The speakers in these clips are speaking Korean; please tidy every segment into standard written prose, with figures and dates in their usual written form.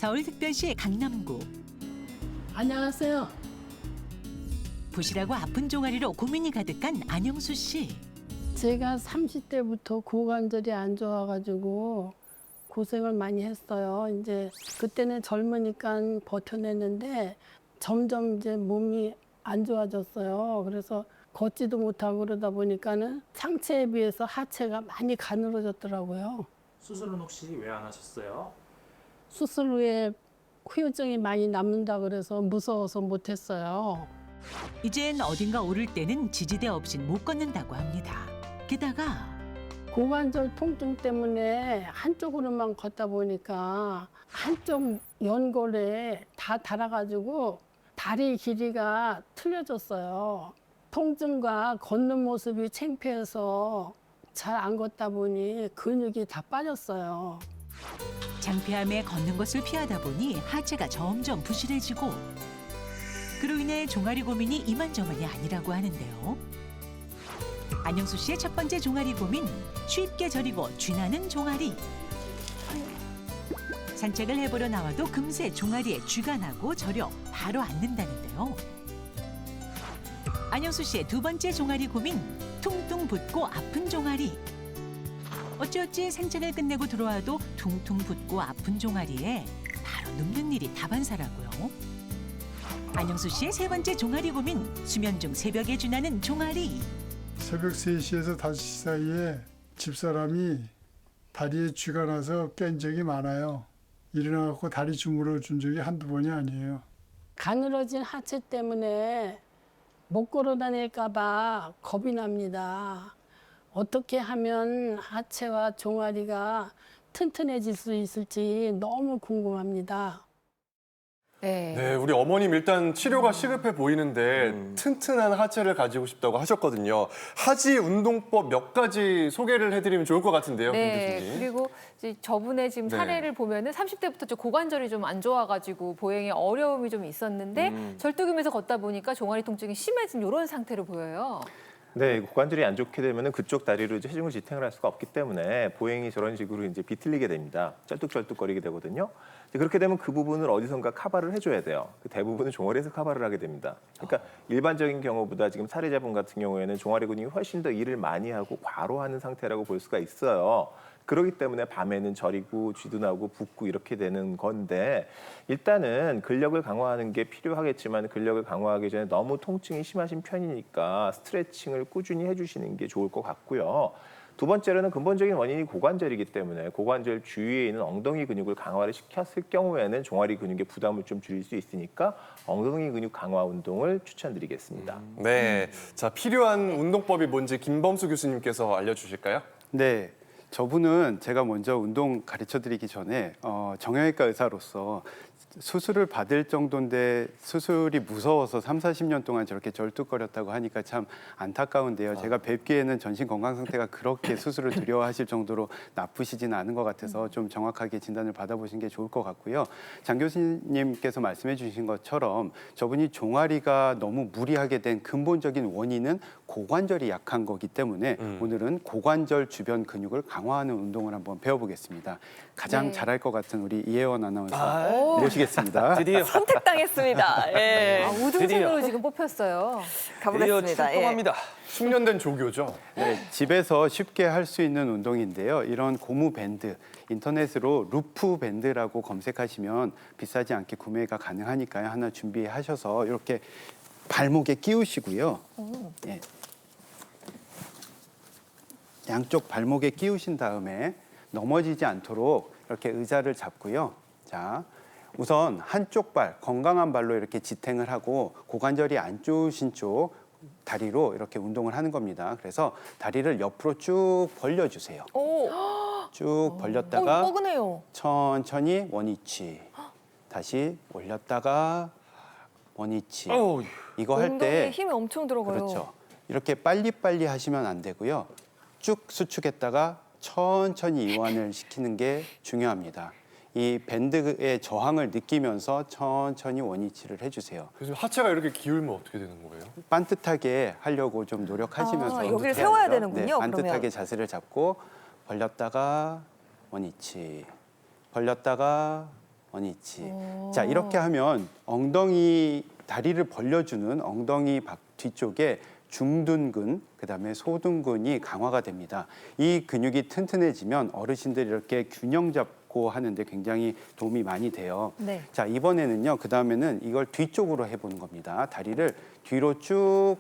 서울특별시 강남구. 안녕하세요. 부실하고 아픈 종아리로 고민이 가득한 안영수 씨. 제가 30대부터 고관절이 안 좋아가지고 고생을 많이 했어요. 이제 그때는 젊으니까 버텨냈는데 점점 이제 몸이 안 좋아졌어요. 그래서 걷지도 못하고 그러다 보니까는 상체에 비해서 하체가 많이 가늘어졌더라고요. 수술은 혹시 왜 안 하셨어요? 수술 후에 후유증이 많이 남는다 그래서 무서워서 못했어요. 이젠 어딘가 오를 때는 지지대 없인 못 걷는다고 합니다. 게다가 고관절 통증 때문에 한쪽으로만 걷다 보니까 한쪽 연골에 다 닳아가지고 다리 길이가 틀려졌어요. 통증과 걷는 모습이 창피해서 잘 안 걷다 보니 근육이 다 빠졌어요. 창피함에 걷는 것을 피하다 보니 하체가 점점 부실해지고 그로 인해 종아리 고민이 이만저만이 아니라고 하는데요. 안영수 씨의 첫 번째 종아리 고민, 쉽게 저리고 쥐나는 종아리. 산책을 해보러 나와도 금세 종아리에 쥐가 나고 저려 바로 앉는다는데요. 안영수 씨의 두 번째 종아리 고민, 퉁퉁 붓고 아픈 종아리. 어찌어찌 산책을 끝내고 들어와도 퉁퉁 붓고 아픈 종아리에 바로 눕는 일이 다반사라고요. 안영수 씨의 세 번째 종아리 고민, 수면 중 새벽에 쥐나는 종아리. 새벽 3시에서 5시 사이에 집사람이 다리에 쥐가 나서 깬 적이 많아요. 일어나서 다리 주물러 준 적이 한두 번이 아니에요. 가늘어진 하체 때문에 못 걸어 다닐까 봐 겁이 납니다. 어떻게 하면 하체와 종아리가 튼튼해질 수 있을지 너무 궁금합니다. 네, 우리 어머님 일단 치료가 시급해 보이는데 튼튼한 하체를 가지고 싶다고 하셨거든요. 하지 운동법 몇 가지 소개를 해드리면 좋을 것 같은데요, 김 네, 교수님. 그리고 이제 저분의 지금 네. 사례를 보면은 30대부터 좀 고관절이 좀 안 좋아가지고 보행에 어려움이 좀 있었는데 절뚝이면서 걷다 보니까 종아리 통증이 심해진 이런 상태로 보여요. 네, 고관절이 안 좋게 되면 그쪽 다리로 이제 체중을 지탱을 할 수가 없기 때문에 보행이 저런 식으로 이제 비틀리게 됩니다. 쩔뚝쩔뚝거리게 되거든요. 이제 그렇게 되면 그 부분을 어디선가 커버를 해줘야 돼요. 대부분은 종아리에서 커버를 하게 됩니다. 그러니까 일반적인 경우보다 지금 사례자분 같은 경우에는 종아리 근육이 훨씬 더 일을 많이 하고 과로하는 상태라고 볼 수가 있어요. 그렇기 때문에 밤에는 저리고 쥐도 나고 붓고 이렇게 되는 건데 일단은 근력을 강화하는 게 필요하겠지만 근력을 강화하기 전에 너무 통증이 심하신 편이니까 스트레칭을 꾸준히 해주시는 게 좋을 것 같고요. 두 번째로는 근본적인 원인이 고관절이기 때문에 고관절 주위에 있는 엉덩이 근육을 강화를 시켰을 경우에는 종아리 근육의 부담을 좀 줄일 수 있으니까 엉덩이 근육 강화 운동을 추천드리겠습니다. 네, 자 필요한 운동법이 뭔지 김범수 교수님께서 알려주실까요? 네, 저분은 제가 먼저 운동 가르쳐드리기 전에 정형외과 의사로서 수술을 받을 정도인데 수술이 무서워서 3, 40년 동안 저렇게 절뚝거렸다고 하니까 참 안타까운데요. 제가 뵙기에는 전신 건강 상태가 그렇게 수술을 두려워하실 정도로 나쁘시지는 않은 것 같아서 좀 정확하게 진단을 받아보시는 게 좋을 것 같고요. 장 교수님께서 말씀해 주신 것처럼 저분이 종아리가 너무 무리하게 된 근본적인 원인은 고관절이 약한 거기 때문에 오늘은 고관절 주변 근육을 강화하는 운동을 한번 배워보겠습니다. 가장 네. 잘할 것 같은 우리 이혜원 아나운서 모시겠습니다. 드디어 선택당했습니다. 예. 우등생으로 지금 뽑혔어요. 가보겠습니다. 출동합니다. 숙련된 조교죠. 네, 집에서 쉽게 할 수 있는 운동인데요. 이런 고무 밴드, 인터넷으로 루프 밴드라고 검색하시면 비싸지 않게 구매가 가능하니까요. 하나 준비하셔서 이렇게 발목에 끼우시고요. 네. 양쪽 발목에 끼우신 다음에 넘어지지 않도록 이렇게 의자를 잡고요. 자, 우선 한쪽 발, 건강한 발로 이렇게 지탱을 하고 고관절이 안 좋으신 쪽 다리로 이렇게 운동을 하는 겁니다. 그래서 다리를 옆으로 쭉 벌려주세요. 오, 쭉 벌렸다가 뻐근해요. 천천히 원위치. 다시 올렸다가 원위치. 이거 할 엉덩이에 때 힘이 엄청 들어가요. 그렇죠. 이렇게 빨리빨리 하시면 안 되고요. 쭉 수축했다가 천천히 이완을 시키는 게 중요합니다. 이 밴드의 저항을 느끼면서 천천히 원위치를 해주세요. 그래서 하체가 이렇게 기울면 어떻게 되는 거예요? 반듯하게 하려고 좀 노력하시면서 여기를 해야 세워야 되죠. 되는군요, 네, 반듯하게 그러면. 자세를 잡고 벌렸다가 원위치, 벌렸다가 어니치. 자, 이렇게 하면 엉덩이 다리를 벌려주는 엉덩이 뒤쪽에 중둔근, 그다음에 소둔근이 강화가 됩니다. 이 근육이 튼튼해지면 어르신들이 이렇게 균형 잡고 하는데 굉장히 도움이 많이 돼요. 네. 자, 이번에는요. 그다음에는 이걸 뒤쪽으로 해보는 겁니다. 다리를 뒤로 쭉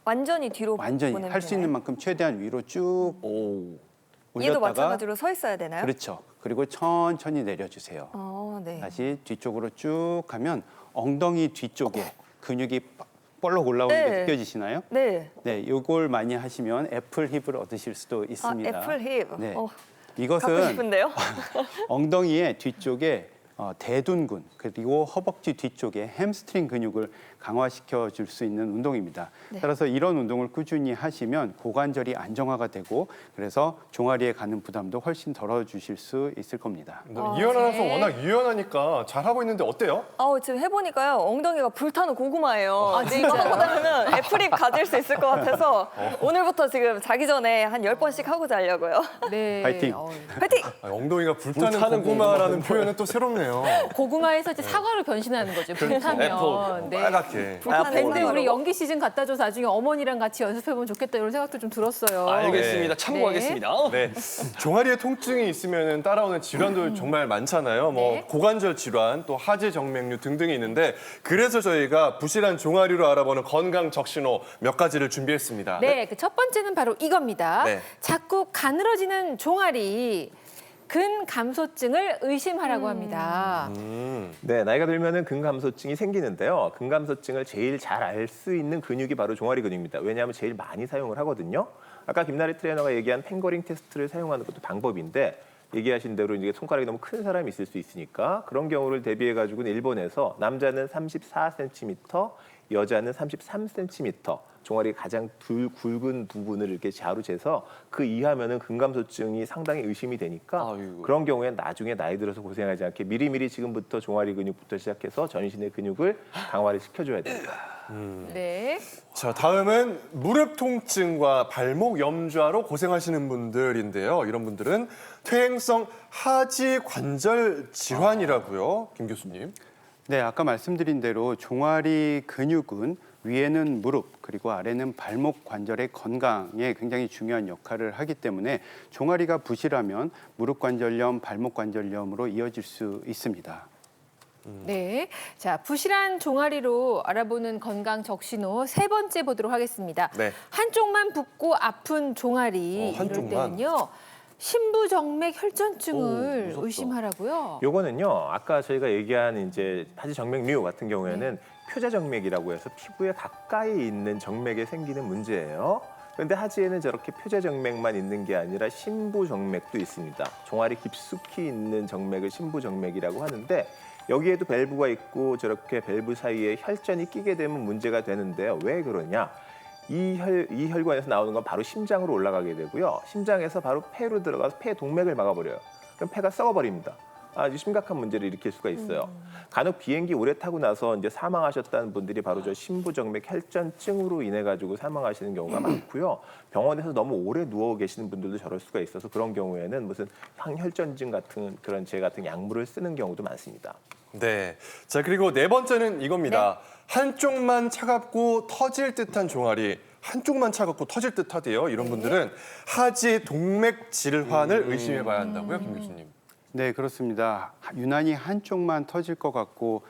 완전히 뒤로 완전히 보내면 할 수 되나요? 있는 만큼 최대한 위로 쭉 얘도 올렸다가 마찬가지로 서 있어야 되나요? 그렇죠. 그리고 천천히 내려주세요. 네. 다시 뒤쪽으로 쭉 가면 엉덩이 뒤쪽에 근육이 볼록 올라오는 게 네. 느껴지시나요? 네. 네, 이걸 많이 하시면 애플 힙을 얻으실 수도 있습니다. 애플 힙. 네. 갖고 이것은 싶은데요. 엉덩이의 뒤쪽에 대둔근 그리고 허벅지 뒤쪽에 햄스트링 근육을 강화시켜 줄 수 있는 운동입니다. 네. 따라서 이런 운동을 꾸준히 하시면 고관절이 안정화가 되고 그래서 종아리에 가는 부담도 훨씬 덜어주실 수 있을 겁니다. 이현 아나운서 네. 워낙 유연하니까 잘하고 있는데 어때요? 지금 해보니까요. 엉덩이가 불타는 고구마예요. 이거보다는 애플 힙 가질 수 있을 것 같아서 오늘부터 지금 자기 전에 한 10번씩 하고 자려고요. 네. 파이팅. 파이팅! 엉덩이가 불타는 고구마라는 표현은 또 새롭네요. 고구마에서 이제 사과로 변신하는 거죠. 불타면. 네. 빨갛게. 밴드 우리 연기 시즌 갖다 줘서 나중에 어머니랑 같이 연습해보면 좋겠다 이런 생각도 좀 들었어요. 알겠습니다. 참고하겠습니다. 네. 종아리에 통증이 있으면 따라오는 질환도 정말 많잖아요. 뭐 네. 고관절 질환, 또 하지 정맥류 등등이 있는데 그래서 저희가 부실한 종아리로 알아보는 건강 적신호 몇 가지를 준비했습니다. 네, 그 첫 번째는 바로 이겁니다. 네. 자꾸 가늘어지는 종아리. 근감소증을 의심하라고 합니다. 네, 나이가 들면은 근감소증이 생기는데요. 근감소증을 제일 잘 알 수 있는 근육이 바로 종아리 근육입니다. 왜냐하면 제일 많이 사용을 하거든요. 아까 김나래 트레이너가 얘기한 팽거링 테스트를 사용하는 것도 방법인데 얘기하신 대로 이제 손가락이 너무 큰 사람이 있을 수 있으니까 그런 경우를 대비해 가지고는 일본에서 남자는 34cm, 여자는 33cm 종아리 가장 굵은 부분을 이렇게 자로 재서 그 이하면은 근감소증이 상당히 의심이 되니까 아이고. 그런 경우엔 나중에 나이 들어서 고생하지 않게 미리미리 지금부터 종아리 근육부터 시작해서 전신의 근육을 강화를 시켜줘야 됩니다. 네. 자, 다음은 무릎 통증과 발목 염좌로 고생하시는 분들인데요. 이런 분들은 퇴행성 하지 관절 질환이라고요, 김 교수님. 네, 아까 말씀드린 대로 종아리 근육은 위에는 무릎 그리고 아래는 발목 관절의 건강에 굉장히 중요한 역할을 하기 때문에 종아리가 부실하면 무릎 관절염, 발목 관절염으로 이어질 수 있습니다. 네. 자, 부실한 종아리로 알아보는 건강 적신호 세 번째 보도록 하겠습니다. 네. 한쪽만 붓고 아픈 종아리 이럴 한쪽만? 때는요. 신부정맥 혈전증을 무섭다. 의심하라고요. 요거는요, 아까 저희가 얘기한 이제 하지 정맥류 같은 경우에는 표자정맥이라고 해서 피부에 가까이 있는 정맥에 생기는 문제예요. 그런데 하지에는 저렇게 표자정맥만 있는 게 아니라 신부정맥도 있습니다. 종아리 깊숙이 있는 정맥을 신부정맥이라고 하는데 여기에도 밸브가 있고 저렇게 밸브 사이에 혈전이 끼게 되면 문제가 되는데요. 왜 그러냐? 이 혈관에서 나오는 건 바로 심장으로 올라가게 되고요. 심장에서 바로 폐로 들어가서 폐 동맥을 막아버려요. 그럼 폐가 썩어버립니다. 아주 심각한 문제를 일으킬 수가 있어요. 간혹 비행기 오래 타고 나서 이제 사망하셨다는 분들이 바로 저 신부정맥 혈전증으로 인해 가지고 사망하시는 경우가 많고요. 병원에서 너무 오래 누워 계시는 분들도 저럴 수가 있어서 그런 경우에는 무슨 항혈전증 같은 그런 제 같은 약물을 쓰는 경우도 많습니다. 네. 자, 그리고 네 번째는 이겁니다. 한쪽만 차갑고 터질 듯한 종아리. 한쪽만 차갑고 터질 듯하대요. 이런 분들은 하지 동맥 질환을 의심해 봐야 한다고요, 김 교수님. 네, 그렇습니다. 유난히 한쪽만 터질 것 같고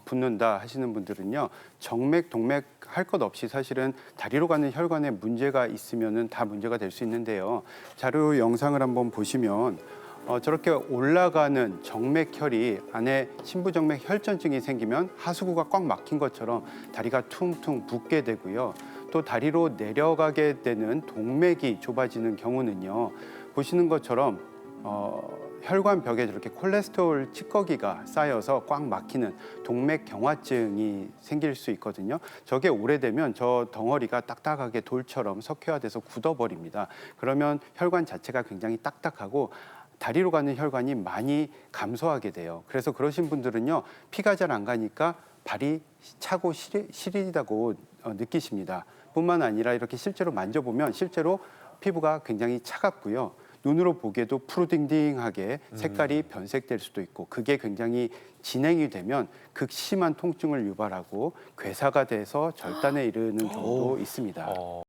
붓는다 하시는 분들은요. 정맥, 동맥 할 것 없이 사실은 다리로 가는 혈관에 문제가 있으면은 다 문제가 될 수 있는데요. 자료 영상을 한번 보시면 저렇게 올라가는 정맥혈이 안에 신부정맥 혈전증이 생기면 하수구가 꽉 막힌 것처럼 다리가 퉁퉁 붓게 되고요. 또 다리로 내려가게 되는 동맥이 좁아지는 경우는요. 보시는 것처럼 혈관 벽에 저렇게 콜레스테롤 찌꺼기가 쌓여서 꽉 막히는 동맥 경화증이 생길 수 있거든요. 저게 오래되면 저 덩어리가 딱딱하게 돌처럼 석회화돼서 굳어버립니다. 그러면 혈관 자체가 굉장히 딱딱하고 다리로 가는 혈관이 많이 감소하게 돼요. 그래서 그러신 분들은요, 피가 잘 안 가니까 발이 차고 시리다고 느끼십니다. 뿐만 아니라 이렇게 실제로 만져보면 실제로 피부가 굉장히 차갑고요. 눈으로 보기에도 푸르딩딩하게 색깔이 변색될 수도 있고 그게 굉장히 진행이 되면 극심한 통증을 유발하고 괴사가 돼서 절단에 이르는 경우도 있습니다.